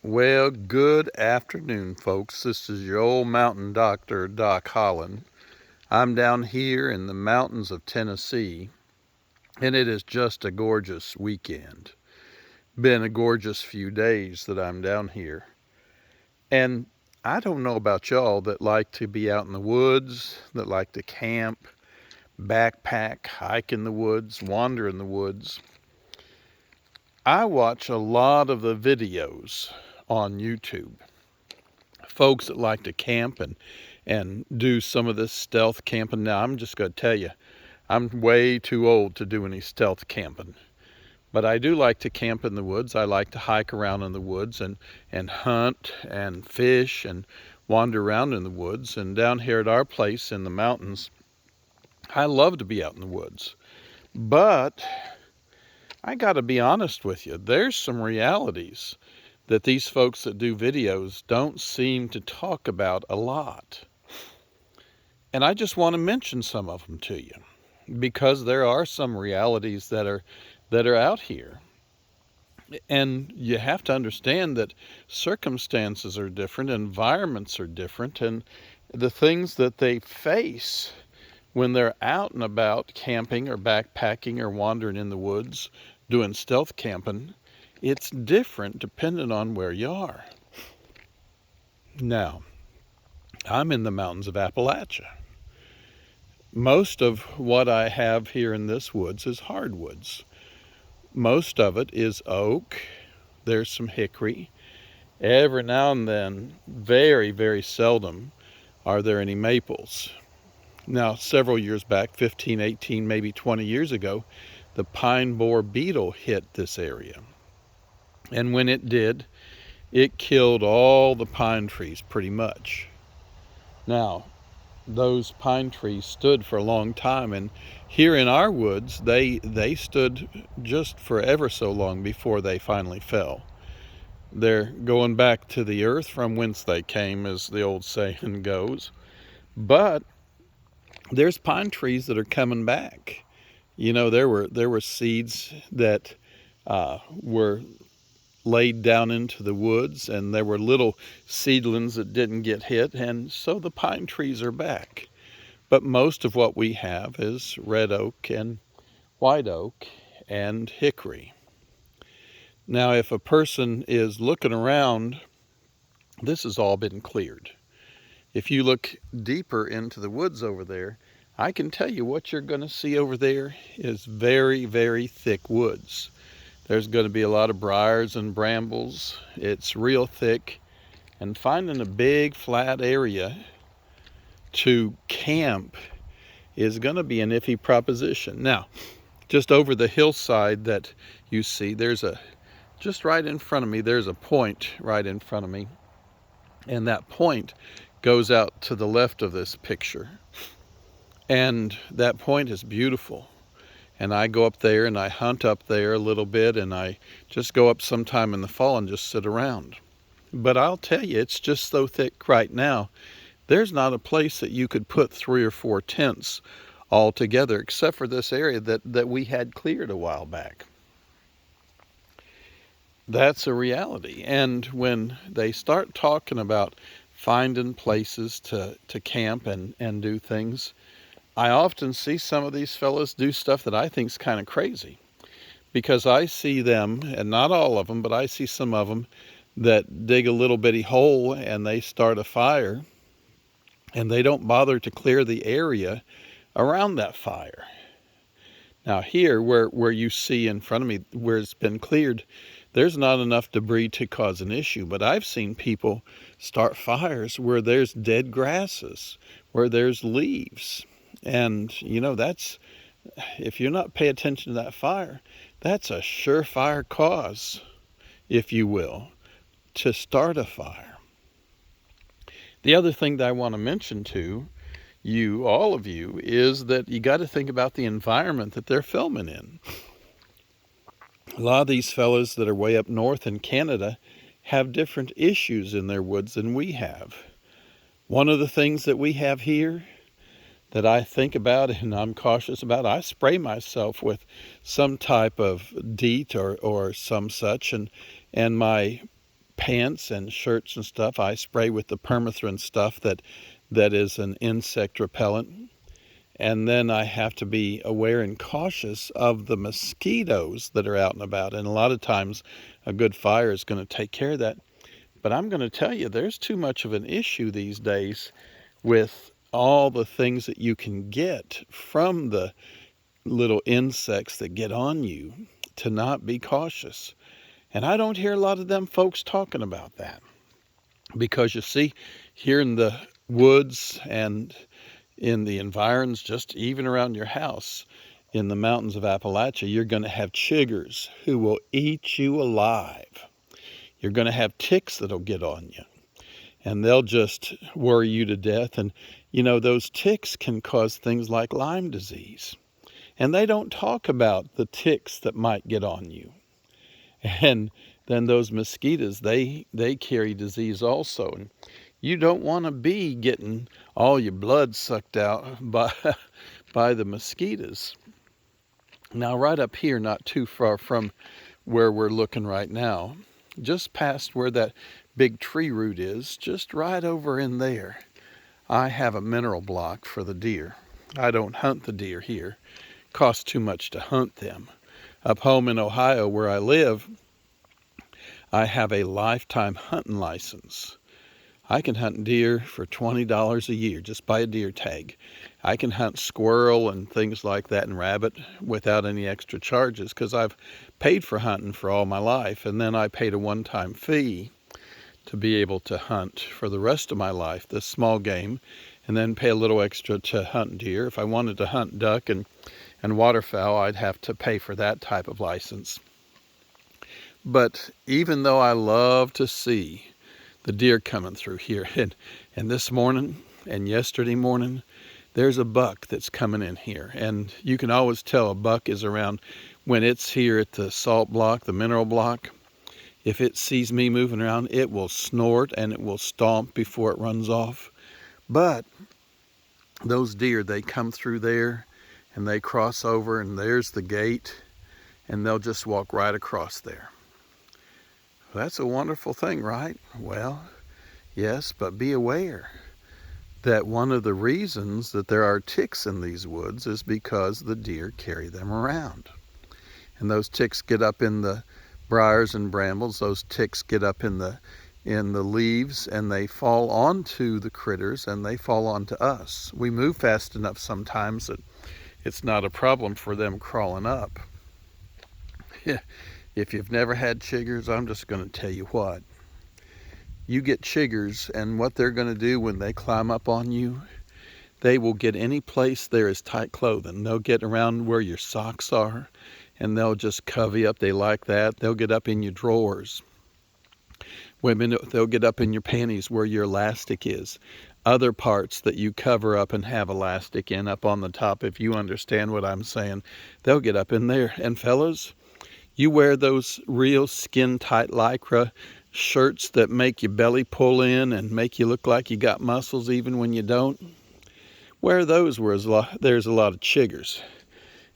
Well, good afternoon, folks. This is your old mountain doctor, Doc Holland. I'm down here in the mountains of Tennessee, and it is just a gorgeous weekend. Been a gorgeous few days that I'm down here. And I don't know about y'all that like to be out in the woods, that like to camp, backpack, hike in the woods, wander in the woods. I watch a lot of the videos on YouTube. Folks that like to camp and do some of this stealth camping. Now, I'm just going to tell you, I'm way too old to do any stealth camping. But I do like to camp in the woods. I like to hike around in the woods and hunt and fish and wander around in the woods. And down here at our place in the mountains, I love to be out in the woods. But I got to be honest with you, there's some realities that these folks that do videos don't seem to talk about a lot. And I just want to mention some of them to you because there are some realities that are out here. And you have to understand that circumstances are different, environments are different, and the things that they face when they're out and about camping or backpacking or wandering in the woods, doing stealth camping, it's different depending on where you are. Now, I'm in the mountains of Appalachia. Most of what I have here in this woods is hardwoods. Most of it is oak. There's some hickory. Every now and then, very, very seldom, are there any maples. Now, several years back, 15, 18, maybe 20 years ago, the pine borer beetle hit this area. And when it did, it killed all the pine trees pretty much. Now, those pine trees stood for a long time, and here in our woods they stood just for ever so long before they finally fell. They're going back to the earth from whence they came, as the old saying goes. But there's pine trees that are coming back. You know, there were seeds that were laid down into the woods, and there were little seedlings that didn't get hit, and so the pine trees are back. But most of what we have is red oak and white oak and hickory. Now, if a person is looking around, this has all been cleared. If you look deeper into the woods over there, I can tell you what you're going to see over there is very, very thick woods. There's going to be a lot of briars and brambles. It's real thick, and finding a big flat area to camp is going to be an iffy proposition. Now, just over the hillside that you see, just right in front of me, there's a point right in front of me, and that point goes out to the left of this picture, and that point is beautiful. And I go up there and I hunt up there a little bit, and I just go up sometime in the fall and just sit around. But I'll tell you, it's just so thick right now, there's not a place that you could put 3 or 4 tents all together, except for this area that we had cleared a while back. That's a reality. And when they start talking about finding places to camp and do things, I often see some of these fellas do stuff that I think is kind of crazy, because I see them, and not all of them, but I see some of them that dig a little bitty hole and they start a fire, and they don't bother to clear the area around that fire. Now here, where you see in front of me, where it's been cleared, there's not enough debris to cause an issue, but I've seen people start fires where there's dead grasses, where there's leaves. And, you know, if you're not paying attention to that fire, that's a surefire cause, if you will, to start a fire. The other thing that I want to mention to you, all of you, is that you got to think about the environment that they're filming in. A lot of these fellas that are way up north in Canada have different issues in their woods than we have. One of the things that we have here that I think about and I'm cautious about, I spray myself with some type of DEET or some such, and my pants and shirts and stuff, I spray with the permethrin stuff that is an insect repellent. And then I have to be aware and cautious of the mosquitoes that are out and about. And a lot of times a good fire is going to take care of that. But I'm going to tell you, there's too much of an issue these days with all the things that you can get from the little insects that get on you to not be cautious. And I don't hear a lot of them folks talking about that. Because you see, here in the woods and in the environs, just even around your house, in the mountains of Appalachia, you're going to have chiggers who will eat you alive. You're going to have ticks that'll get on you, and they'll just worry you to death. And, you know, those ticks can cause things like Lyme disease. And they don't talk about the ticks that might get on you. And then those mosquitoes, they carry disease also. And you don't want to be getting all your blood sucked out by the mosquitoes. Now, right up here, not too far from where we're looking right now, just past where that big tree root is, just right over in there, I have a mineral block for the deer. I don't hunt the deer here. It costs too much to hunt them. Up home in Ohio where I live, I have a lifetime hunting license. I can hunt deer for $20 a year, just buy a deer tag. I can hunt squirrel and things like that and rabbit without any extra charges because I've paid for hunting for all my life, and then I paid a one-time fee to be able to hunt for the rest of my life, this small game, and then pay a little extra to hunt deer. If I wanted to hunt duck and waterfowl, I'd have to pay for that type of license. But even though I love to see the deer coming through here, and this morning and yesterday morning, there's a buck that's coming in here. And you can always tell a buck is around when it's here at the salt block, the mineral block. If it sees me moving around, it will snort and it will stomp before it runs off. But those deer, they come through there and they cross over, and there's the gate, and they'll just walk right across there. That's a wonderful thing, right? Well, yes, but be aware that one of the reasons that there are ticks in these woods is because the deer carry them around. And those ticks get up in the briars and brambles, those ticks get up in the leaves, and they fall onto the critters and they fall onto us. We move fast enough sometimes that it's not a problem for them crawling up. If you've never had chiggers, I'm just going to tell you what. You get chiggers, and what they're going to do when they climb up on you, they will get any place there is tight clothing. They'll get around where your socks are, and they'll just cover you up. They like that. They'll get up in your drawers. Women, they'll get up in your panties where your elastic is. Other parts that you cover up and have elastic in up on the top, if you understand what I'm saying, they'll get up in there. And fellas, you wear those real skin-tight Lycra shirts that make your belly pull in and make you look like you got muscles even when you don't. Wear those where there's a lot of chiggers.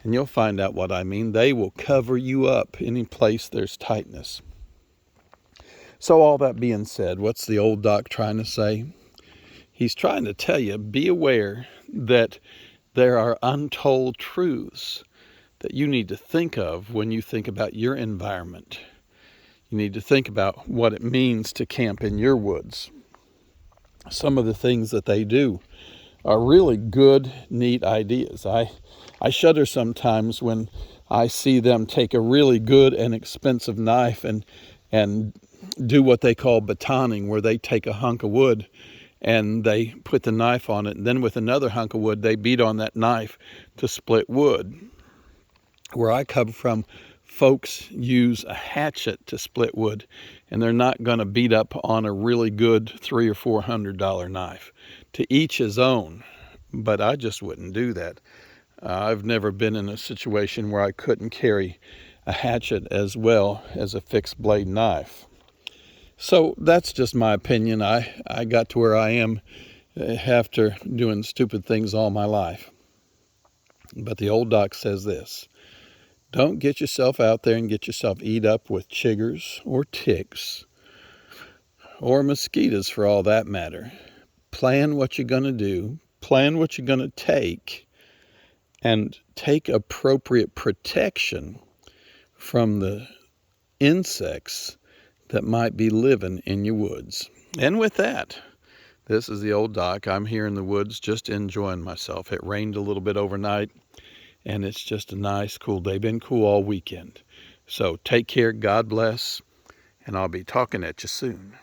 And you'll find out what I mean. They will cover you up any place there's tightness. So all that being said, what's the old doc trying to say? He's trying to tell you, be aware that there are untold truths that you need to think of when you think about your environment. You need to think about what it means to camp in your woods. Some of the things that they do are really good, neat ideas. I shudder sometimes when I see them take a really good and expensive knife and do what they call batoning, where they take a hunk of wood and they put the knife on it, and then with another hunk of wood, they beat on that knife to split wood. Where I come from, folks use a hatchet to split wood, and they're not going to beat up on a really good $300 or $400 knife. To each his own, but I just wouldn't do that. I've never been in a situation where I couldn't carry a hatchet as well as a fixed blade knife. So that's just my opinion. I got to where I am after doing stupid things all my life. But the old doc says this: don't get yourself out there and get yourself eat up with chiggers or ticks or mosquitoes for all that matter. Plan what you're going to do, plan what you're going to take, and take appropriate protection from the insects that might be living in your woods. And with that, this is the old Doc. I'm here in the woods just enjoying myself. It rained a little bit overnight, and it's just a nice, cool day. Been cool all weekend. So take care, God bless, and I'll be talking at you soon.